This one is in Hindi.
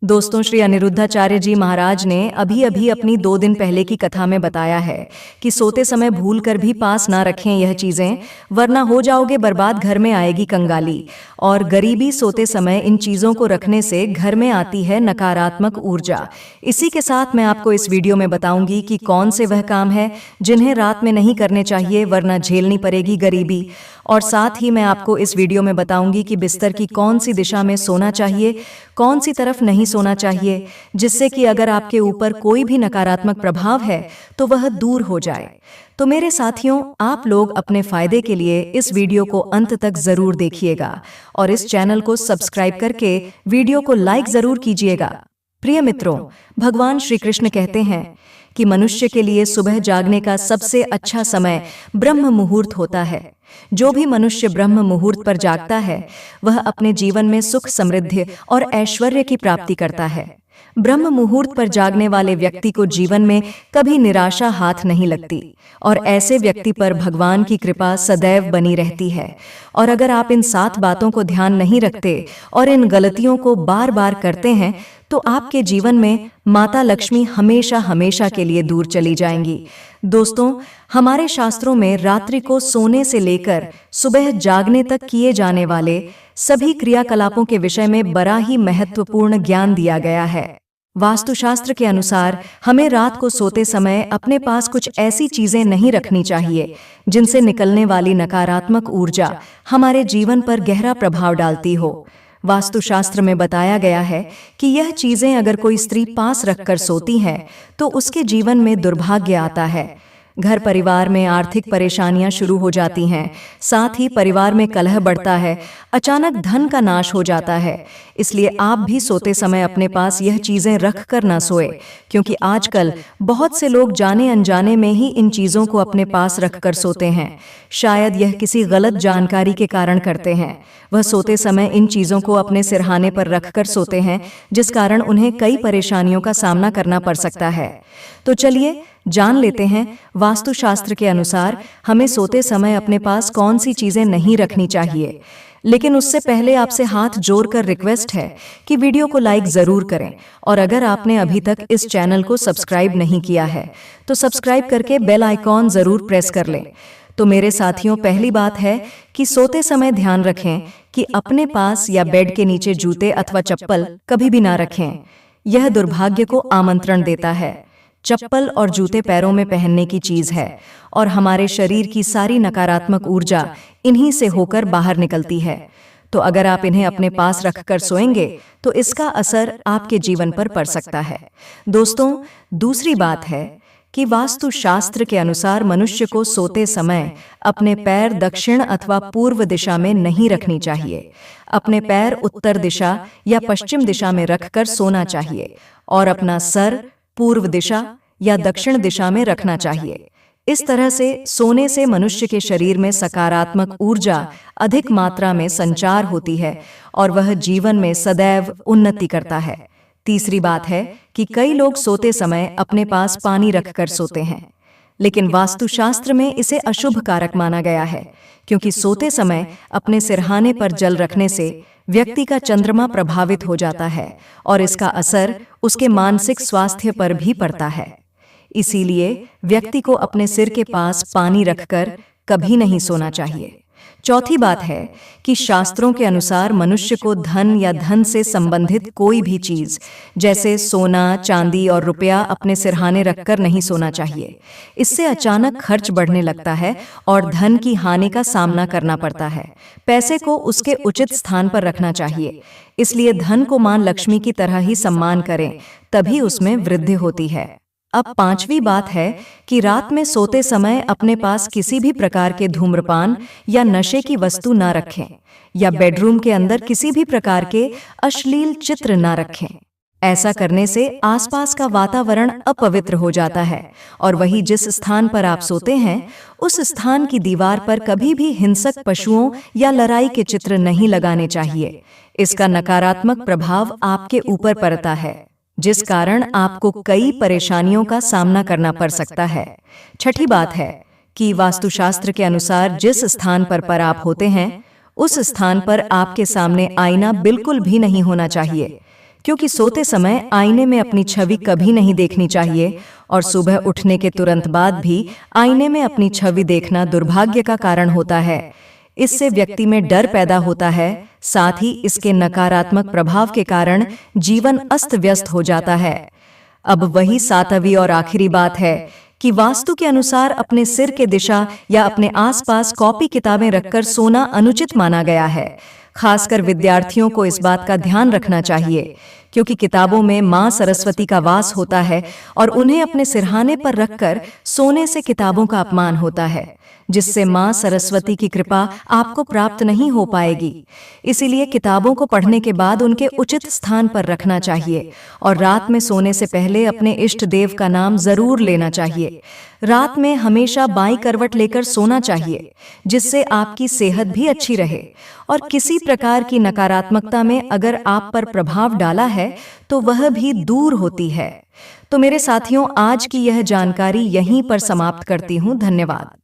दोस्तों, श्री अनिरुद्धाचार्य जी महाराज ने अभी अभी अपनी 2 दिन पहले की कथा में बताया है कि सोते समय भूल कर भी पास ना रखें यह चीजें, वरना हो जाओगे बर्बाद, घर में आएगी कंगाली और गरीबी। सोते समय इन चीजों को रखने से घर में आती है नकारात्मक ऊर्जा। इसी के साथ मैं आपको इस वीडियो में बताऊंगी कि कौन से वह काम है जिन्हें रात में नहीं करने चाहिए, वरना झेलनी पड़ेगी गरीबी। और साथ ही मैं आपको इस वीडियो में बताऊंगी कि बिस्तर की कौन सी दिशा में सोना चाहिए, कौन सी तरफ नहीं सोना चाहिए, जिससे कि अगर आपके ऊपर कोई भी नकारात्मक प्रभाव है तो वह दूर हो जाए। तो मेरे साथियों, आप लोग अपने फायदे के लिए इस वीडियो को अंत तक जरूर देखिएगा और इस चैनल को सब्सक्राइब करके वीडियो को लाइक जरूर कीजिएगा। प्रिय मित्रों, भगवान श्री कृष्ण कहते हैं कि मनुष्य के लिए सुबह जागने का सबसे अच्छा समय ब्रह्म मुहूर्त होता है। जो भी मनुष्य ब्रह्म मुहूर्त पर जागता है वह अपने जीवन में सुख, समृद्धि और ऐश्वर्य की प्राप्ति करता है। ब्रह्म मुहूर्त पर जागने वाले व्यक्ति को जीवन में कभी निराशा हाथ नहीं लगती और ऐसे व्यक्ति पर भगवान की कृपा सदैव बनी रहती है। और अगर आप इन 7 बातों को ध्यान नहीं रखते और इन गलतियों को बार बार करते हैं तो आपके जीवन में माता लक्ष्मी हमेशा हमेशा के लिए दूर चली जाएंगी। दोस्तों, हमारे शास्त्रों में रात्रि को सोने से लेकर सुबह जागने तक किए जाने वाले सभी क्रियाकलापों के विषय में बड़ा ही महत्वपूर्ण ज्ञान दिया गया है। वास्तुशास्त्र के अनुसार हमें रात को सोते समय अपने पास कुछ ऐसी चीजें नहीं रखनी चाहिए जिनसे निकलने वाली नकारात्मक ऊर्जा हमारे जीवन पर गहरा प्रभाव डालती हो। वास्तुशास्त्र में बताया गया है कि यह चीजें अगर कोई स्त्री पास रखकर सोती है तो उसके जीवन में दुर्भाग्य आता है, घर परिवार में आर्थिक परेशानियां शुरू हो जाती हैं, साथ ही परिवार में कलह बढ़ता है, अचानक धन का नाश हो जाता है। इसलिए आप भी सोते समय अपने पास यह चीजें रख कर ना सोए, क्योंकि आजकल बहुत से लोग जाने अनजाने में ही इन चीजों को अपने पास रख कर सोते हैं। शायद यह किसी गलत जानकारी के कारण करते हैं। वह सोते समय इन चीजों को अपने सिरहाने पर रख कर सोते हैं, जिस कारण उन्हें कई परेशानियों का सामना करना पड़ सकता है। तो चलिए जान लेते हैं वास्तुशास्त्र के अनुसार हमें सोते समय अपने पास कौन सी चीजें नहीं रखनी चाहिए। लेकिन उससे पहले आपसे हाथ जोड़कर रिक्वेस्ट है कि वीडियो को लाइक जरूर करें और अगर आपने अभी तक इस चैनल को सब्सक्राइब नहीं किया है तो सब्सक्राइब करके बेल आइकॉन जरूर प्रेस कर लें। तो मेरे साथियों, पहली बात है कि सोते समय ध्यान रखें कि अपने पास या बेड के नीचे जूते अथवा चप्पल कभी भी ना रखें। यह दुर्भाग्य को आमंत्रण देता है। चप्पल और जूते पैरों में पहनने की चीज है और हमारे शरीर की सारी नकारात्मक ऊर्जा इन्हीं से होकर बाहर निकलती है। तो अगर आप इन्हें अपने पास रखकर सोएंगे तो इसका असर आपके जीवन पर पड़ सकता है। दोस्तों, दूसरी बात है कि वास्तुशास्त्र के अनुसार मनुष्य को सोते समय अपने पैर दक्षिण अथवा पूर्व दिशा में नहीं रखनी चाहिए। अपने पैर उत्तर दिशा या पश्चिम दिशा में रखकर सोना चाहिए और अपना सर पूर्व दिशा या दक्षिण दिशा में रखना चाहिए। इस तरह से सोने से मनुष्य के शरीर में सकारात्मक ऊर्जा अधिक मात्रा में संचार होती है और वह जीवन में सदैव उन्नति करता है। तीसरी बात है कि कई लोग सोते समय अपने पास पानी रखकर सोते हैं, लेकिन वास्तुशास्त्र में इसे अशुभ कारक माना गया है, क्योंकि सोते समय अपने सिरहाने पर जल रखने से व्यक्ति का चंद्रमा प्रभावित हो जाता है और इसका असर उसके मानसिक स्वास्थ्य पर भी पड़ता है। इसीलिए व्यक्ति को अपने सिर के पास पानी रखकर कभी नहीं सोना चाहिए। चौथी बात है कि शास्त्रों के अनुसार मनुष्य को धन या धन से संबंधित कोई भी चीज जैसे सोना, चांदी और रुपया अपने सिरहाने रखकर नहीं सोना चाहिए। इससे अचानक खर्च बढ़ने लगता है और धन की हानि का सामना करना पड़ता है। पैसे को उसके उचित स्थान पर रखना चाहिए। इसलिए धन को मां लक्ष्मी की तरह ही सम्मान करें, तभी उसमें वृद्धि होती है। अब पांचवी बात है कि रात में सोते समय अपने पास किसी भी प्रकार के धूम्रपान या नशे की वस्तु ना रखें या बेडरूम के अंदर किसी भी प्रकार के अश्लील चित्र ना रखें। ऐसा करने से आसपास का वातावरण अपवित्र हो जाता है और वही जिस स्थान पर आप सोते हैं उस स्थान की दीवार पर कभी भी हिंसक पशुओं या लड़ाई के चित्र नहीं लगाने चाहिए। इसका नकारात्मक प्रभाव आपके ऊपर पड़ता है, जिस कारण आपको कई परेशानियों का सामना करना पड़ सकता है। छठी बात है कि वास्तुशास्त्र के अनुसार जिस स्थान पर आप होते हैं उस स्थान पर आपके सामने आईना बिल्कुल भी नहीं होना चाहिए। क्योंकि सोते समय आईने में अपनी छवि कभी नहीं देखनी चाहिए और सुबह उठने के तुरंत बाद भी आईने में अपनी छवि देखना दुर्भाग्य का कारण होता है। इससे व्यक्ति में डर पैदा होता है, साथ ही इसके नकारात्मक प्रभाव के कारण जीवन अस्त व्यस्त हो जाता है। अब वही सातवीं और आखिरी बात है कि वास्तु के अनुसार अपने सिर के दिशा या अपने आसपास कॉपी किताबें रखकर सोना अनुचित माना गया है। खासकर विद्यार्थियों को इस बात का ध्यान रखना चाहिए, क्योंकि किताबों में मां सरस्वती का वास होता है और उन्हें अपने सिरहाने पर रखकर सोने से किताबों का अपमान होता है, जिससे मां सरस्वती की कृपा आपको प्राप्त नहीं हो पाएगी। इसीलिए किताबों को पढ़ने के बाद उनके उचित स्थान पर रखना चाहिए और रात में सोने से पहले अपने इष्ट देव का नाम जरूर लेना चाहिए। रात में हमेशा बाईं करवट लेकर सोना चाहिए, जिससे आपकी सेहत भी अच्छी रहे और किसी प्रकार की नकारात्मकता में अगर आप पर प्रभाव डाला है तो वह भी दूर होती है। तो मेरे साथियों, आज की यह जानकारी यहीं पर समाप्त करती हूँ। धन्यवाद।